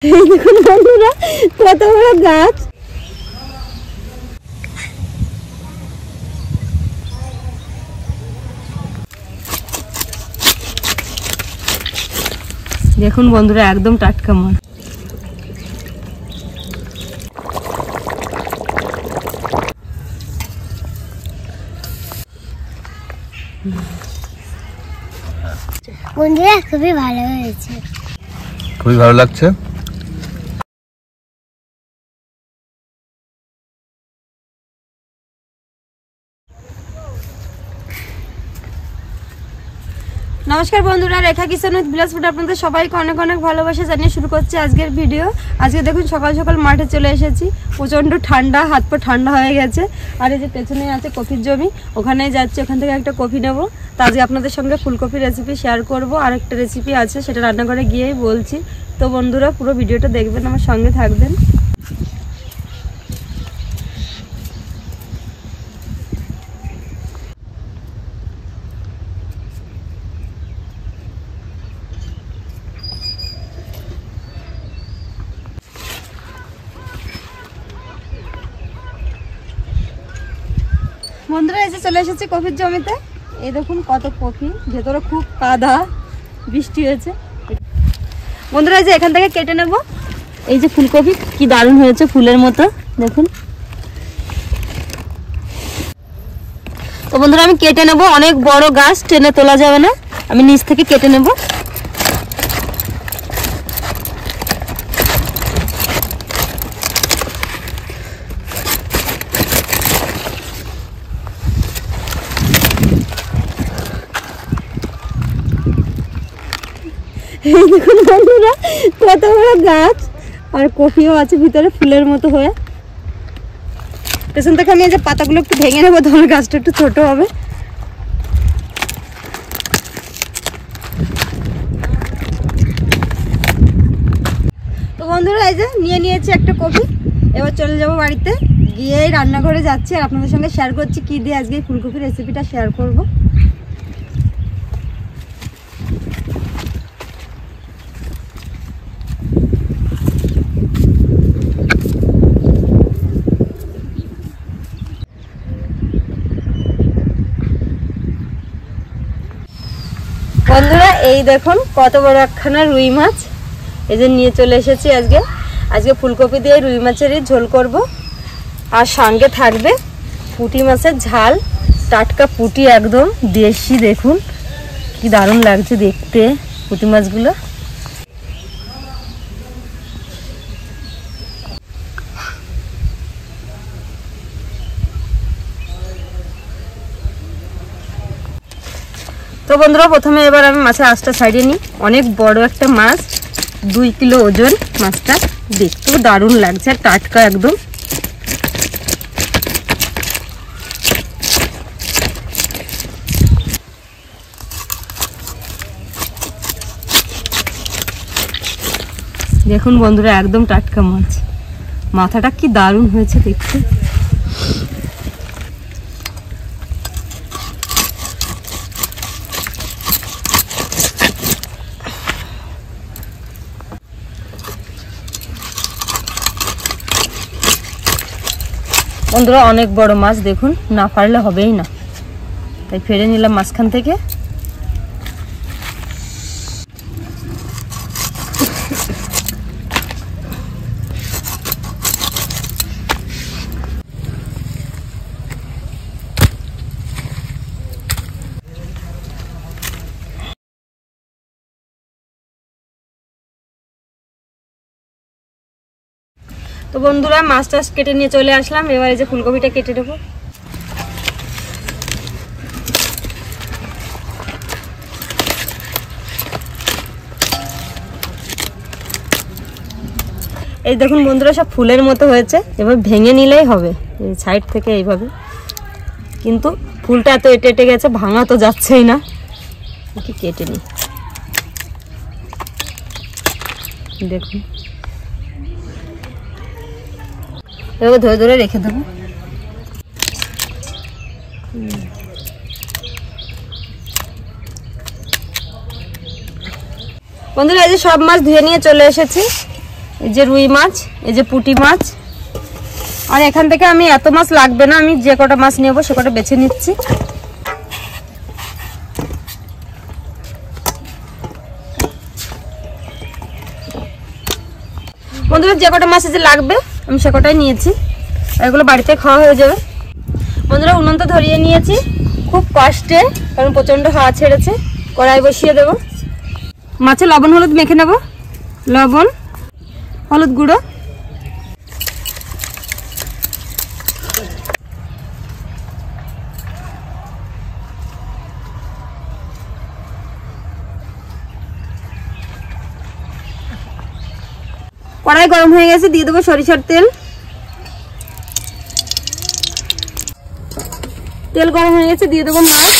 দেখুন বন্ধুরা কত বড় গাছ। দেখুন বন্ধুরা একদম টাটকা মাছ। বন্ধুরা খুবই ভালো হয়েছে, খুবই ভালো লাগছে। নমস্কার বন্ধুরা, রেখা কিচেন উইথ ভিলেজ ফুড আপনাদের সবাইকে অনেক অনেক ভালোবাসা জানিয়ে শুরু করছি আজকের ভিডিও। আজকে দেখুন সকাল সকাল মাঠে চলে এসেছি, প্রচণ্ড ঠান্ডা, হাত পা ঠান্ডা হয়ে গেছে। আর এই যে পেছনে আছে কফির জমি, ওখানেই যাচ্ছি, ওখান থেকে একটা কফি নেবো। তো আজকে আপনাদের সঙ্গে ফুলকপির রেসিপি শেয়ার করব, আর একটা রেসিপি আছে সেটা রান্নাঘরে গিয়েই বলছি। তো বন্ধুরা পুরো ভিডিওটা দেখবেন, আমার সঙ্গে থাকবেন। বন্ধুরা এসে চলে এসেছি কফির জমিতে। এই দেখুন কত কফি, ভেতরে খুব কাদা, বৃষ্টি হয়েছে। বন্ধুরা এই যে এখান থেকে কেটে নেব। এই যে ফুলকপি কি দারুণ হয়েছে, ফুলের মতো দেখুন। তো বন্ধুরা আমি কেটে নেব, অনেক বড় গাছ, টেনে তোলা যাবে না, আমি নিচ থেকে কেটে নেব। এই দেখুন বন্ধুরা কত বড় গাছ, আর কফিও আছে ভিতরে ফুলের মতো হয়ে। পেছন থেকে আমি এই যে পাতাগুলো একটু ভেঙে নেবো, তাহলে গাছটা একটু ছোট হবে। তো বন্ধুরা এই যে নিয়ে নিয়েছি একটা কফি, এবার চলে যাব বাড়িতে, গিয়ে রান্নাঘরে যাচ্ছি আর আপনাদের সঙ্গে শেয়ার করছি কি দিয়ে আজকে ফুলকপির রেসিপিটা শেয়ার করব। বন্ধুরা এই দেখুন কত বড় একখানা রুই মাছ, এই যে নিয়ে চলে এসেছি। আজকে ফুলকপি দিয়ে রুই মাছেরই ঝোল করব, আর সঙ্গে থাকবে পুঁটি মাছের ঝাল, টাটকা পুঁটি একদম দেশি। দেখুন কি দারুণ লাগছে দেখতে পুঁটি মাছগুলো। তো বন্ধুরা প্রথমে এবার আমি মাছের আঁশটা ছাড়িয়ে নিই। অনেক বড় একটা মাছ, 2 কিলো ওজন মাছটা, দেখতেও দারুণ লাগছে, টাটকা একদম। দেখুন বন্ধুরা একদম টাটকা মাছ, মাথাটা কি দারুণ হয়েছে দেখতে। বন্ধুরা অনেক বড় মাছ, দেখুন না পারলে হবেই না, তাই ফেলে নিলাম মাঝখান থেকে। তো বন্ধুরা মাছটা কেটে নিয়ে চলে আসলাম, এবারে যে ফুলকপিটা কেটে দেবো। এই দেখুন বন্ধুরা সব ফুলের মতো হয়েছে, এবার ভেঙে নিলেই হবে এই সাইড থেকে এইভাবে, কিন্তু ফুলটা এত এঁটে গেছে, ভাঙা তো যাচ্ছেই না, কি কেটে নিই। দেখুন এবার ধরে ধরে রেখে দেবো। বন্ধুরা এই যে সব মাছ ধুয়ে নিয়ে চলে এসেছি, এই যে রুই মাছ, এই যে পুঁটি মাছ। আর এখান থেকে আমি এত মাছ লাগবে না, আমি যে কটা মাছ নেব সে কটা বেছে নিচ্ছি। বন্ধুরা যে কটা মাছ যে লাগবে আমি সে কটাই নিয়েছি, এগুলো বাড়িতে খাওয়া হয়ে যাবে। বন্ধুরা উনুন তো ধরিয়ে নিয়েছি খুব কষ্টে, কারণ প্রচণ্ড হাওয়া ছেড়েছে। কড়াই বসিয়ে দেব, মাছে লবণ হলুদ মেখে নেব। লবণ, হলুদ গুঁড়ো, কড়াই গরম হয়ে গেছে, দিয়ে দেবো সরিষার তেল। তেল গরম হয়ে গেছে, দিয়ে দেবো মাছ।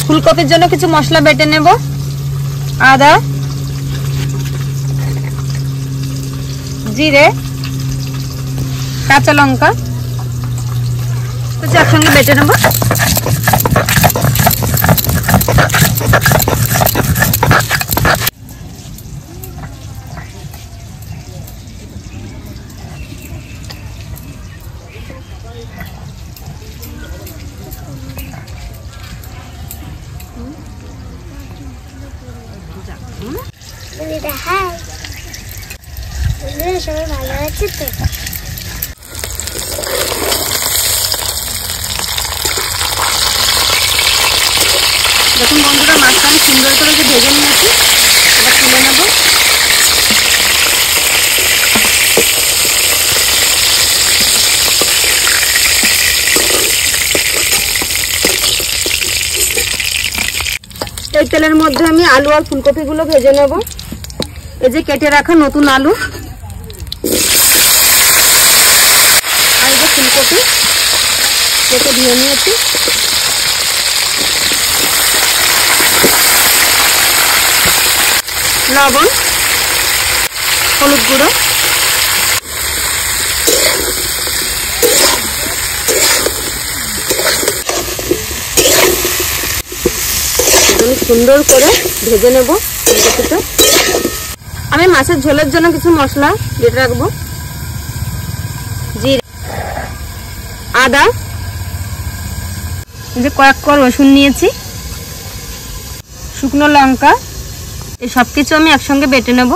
ফুলকপির জন্য কিছু মশলা বেটে নেব। আদা, জিরে, কাঁচা লঙ্কা একসঙ্গে বেটে নেব। সবাই ভালো আছে তো? দেখুন বন্ধুরা মাছটা আমি সুন্দর করে যে ভেজে নিয়েছি, এবার তুলে নেব। এই তেলের মধ্যে আমি আলু আর ফুলকপিগুলো ভেজে নেব। এই যে কেটে রাখা নতুন আলু আর এই যে ফুলকপি কেটে ধুয়ে নিয়েছি। লবণ, হলুদ গুঁড়ো, সুন্দর করে ভেজে নেব ফুলকপিটা। আমি মাছের ঝোলের জন্য কিছু মশলা বেটে রাখবো। জিরে, আদা, এই যে কয়েক কোয়া রসুন নিয়েছি, শুকনো লঙ্কা, এই সব কিছু আমি একসঙ্গে বেটে নেব।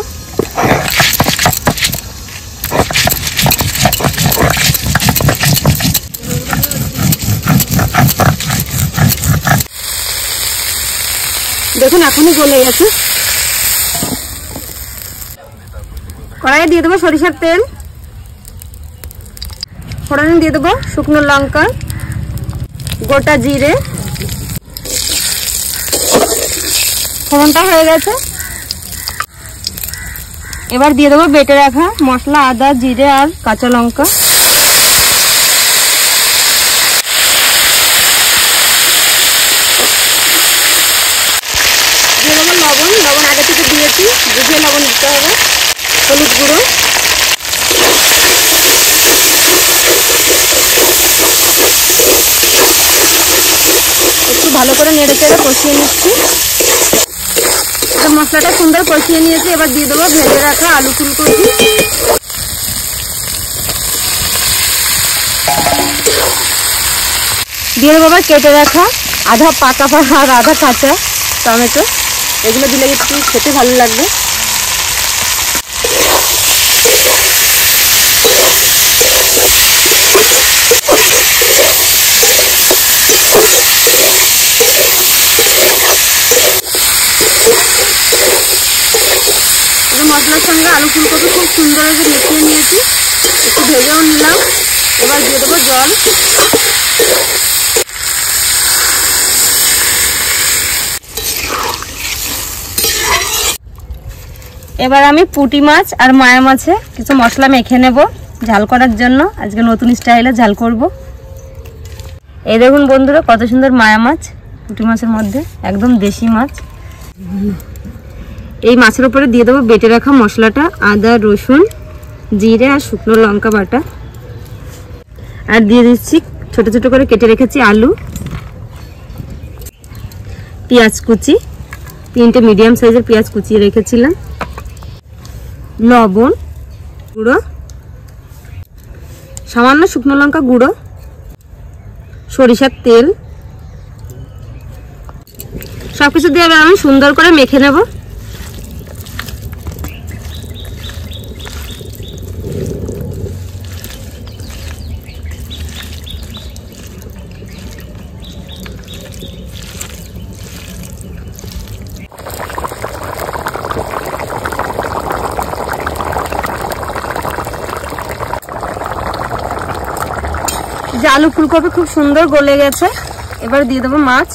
দেখুন এখনই গলে গেছে। কড়াইয়ে দিয়ে দেবো সরিষার তেল, ফোড়নে দিয়ে দেবো শুকনো লঙ্কা, গোটা জিরে। ফোড়নটা হয়ে গেছে, এবার দিয়ে দেবো বেটে রাখা মশলা, আদা, জিরে আর কাঁচা লঙ্কা। দিয়ে দেবো লবণ, লবণ আগে থেকে দিয়েছি, বুঝে লবণ দিতে হবে। হলুদ গুঁড়ো, একটু ভালো করে নেড়ে চেড়ে কষিয়ে নিচ্ছি। মশলাটা সুন্দর কষিয়ে নিয়েছি, এবার দিয়ে দেবো ভেজে রাখা আলু ফুলকপি। দিয়ে দেবো আবার কেটে রাখা আধা পাকা আর আধা কাঁচা টমেটো, এগুলো দিলে একটু খেতে ভালো লাগবে। মশলার সঙ্গে আলু ফুলকপি খুব সুন্দর মিশিয়ে নিয়েছি, একটু ভেজেও নিলাম। এবার দিয়ে দেবো জল। এবার আমি পুঁটি মাছ আর মায়া মাছে কিছু মশলা মেখে নেব ঝাল করার জন্য। আজকে নতুন স্টাইলে ঝাল করব। এই দেখুন বন্ধুরা কত সুন্দর মায়া মাছ পুঁটি মাছের মধ্যে, একদম দেশি মাছ। এই মাছের উপরে দিয়ে দেবো বেটে রাখা মশলাটা, আদা রসুন জিরে আর শুকনো লঙ্কা বাটা। আর দিয়ে দিচ্ছি ছোট ছোট করে কেটে রেখেছি আলু, পেঁয়াজ কুচি, 3টে মিডিয়াম সাইজের পেঁয়াজ কুচিয়ে রেখেছিলাম, লবণ গুঁড়ো, সামান্য শুকনো লঙ্কা গুঁড়ো, সরিষার তেল, সবকিছু দিয়ে এবার আমি সুন্দর করে মেখে নেব। যে আলু ফুলকপি খুব সুন্দর গলে গেছে, এবার দিয়ে দেবো মাছ।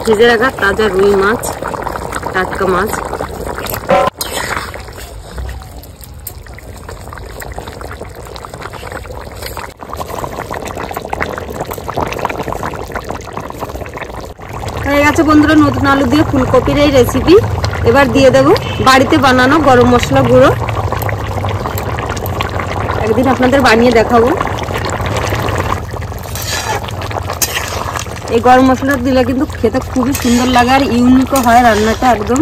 ভেজে রাখা তাজা রুই মাছ, টাটকা মাছ। হয়ে গেছে বন্ধুরা নতুন আলু দিয়ে ফুলকপির এই রেসিপি। এবার দিয়ে দেবো বাড়িতে বানানো গরম মশলা গুঁড়ো, একদিন আপনাদের বানিয়ে দেখাবো। এই গরম মশলা দিলে কিন্তু খেতে খুবই সুন্দর লাগে আর ইউনিকও হয় রান্নাটা একদম।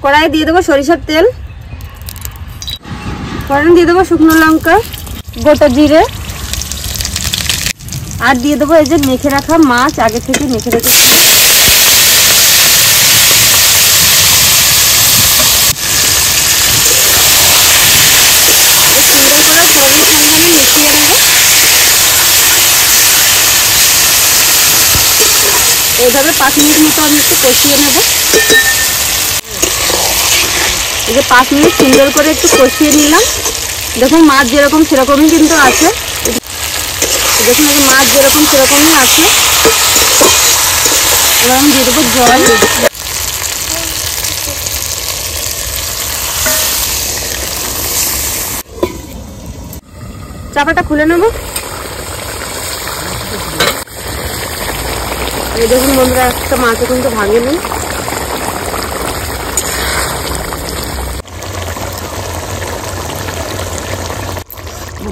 কড়াইয়ে দিয়ে দেবো সরিষার তেল, ফোড়ন দিয়ে দেবো শুকনো লঙ্কা, গোটা জিরে, আর দিয়ে দেবো এই যে মেখে রাখা মাছ, আগে থেকে মেখে রেখেছি। এইভাবে 5 মিনিট মতো আমি একটু কষিয়ে নেব। এই যে 5 মিনিট সুন্দর করে একটু কষিয়ে নিলাম। দেখুন মাছ যেরকম সেরকমই কিন্তু আছে, দেখুন এই মাছ যেরকম সেরকমই আছে। এবার আমি দিয়ে দেবো জল। চাপাটা খুলে নেব। এই দেখুন বন্ধুরা একটা মাছও কিন্তু ভাঙেনি।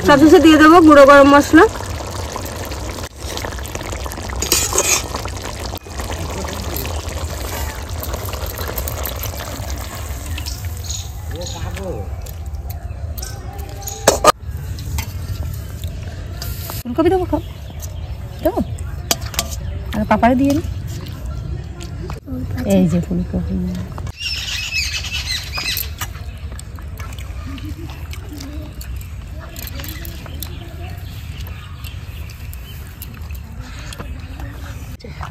সবশেষে দিয়ে দেবো গুঁড়ো গরম মশলা। ফুলকপি দেবো, খাও দেবো, আর পাপাড়ে দিয়ে নি। এই যে ফুলকপি,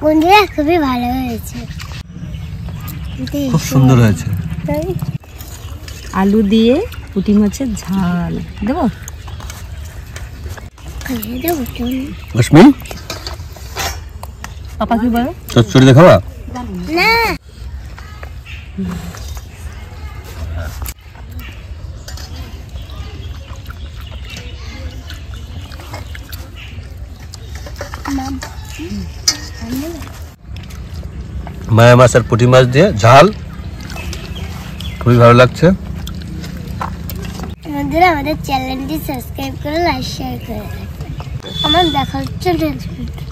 বন্ধুরা খুবই ভালো হয়েছে, খুব সুন্দর হয়েছে। তাই আলু দিয়ে পুঁটি মাছের ঝাল দেবো। রশ্মি পাপা কি বলো? চচ্চড়ি দেখাবা না? মায়া মাছ আর পুঁটি মাছ দিয়ে ঝাল, খুবই ভালো লাগছে। বন্ধুরা আমাদের চ্যানেলটি সাবস্ক্রাইব করে লাইক শেয়ার করে আমার দেখা হচ্ছে নেক্সট ভিডিও।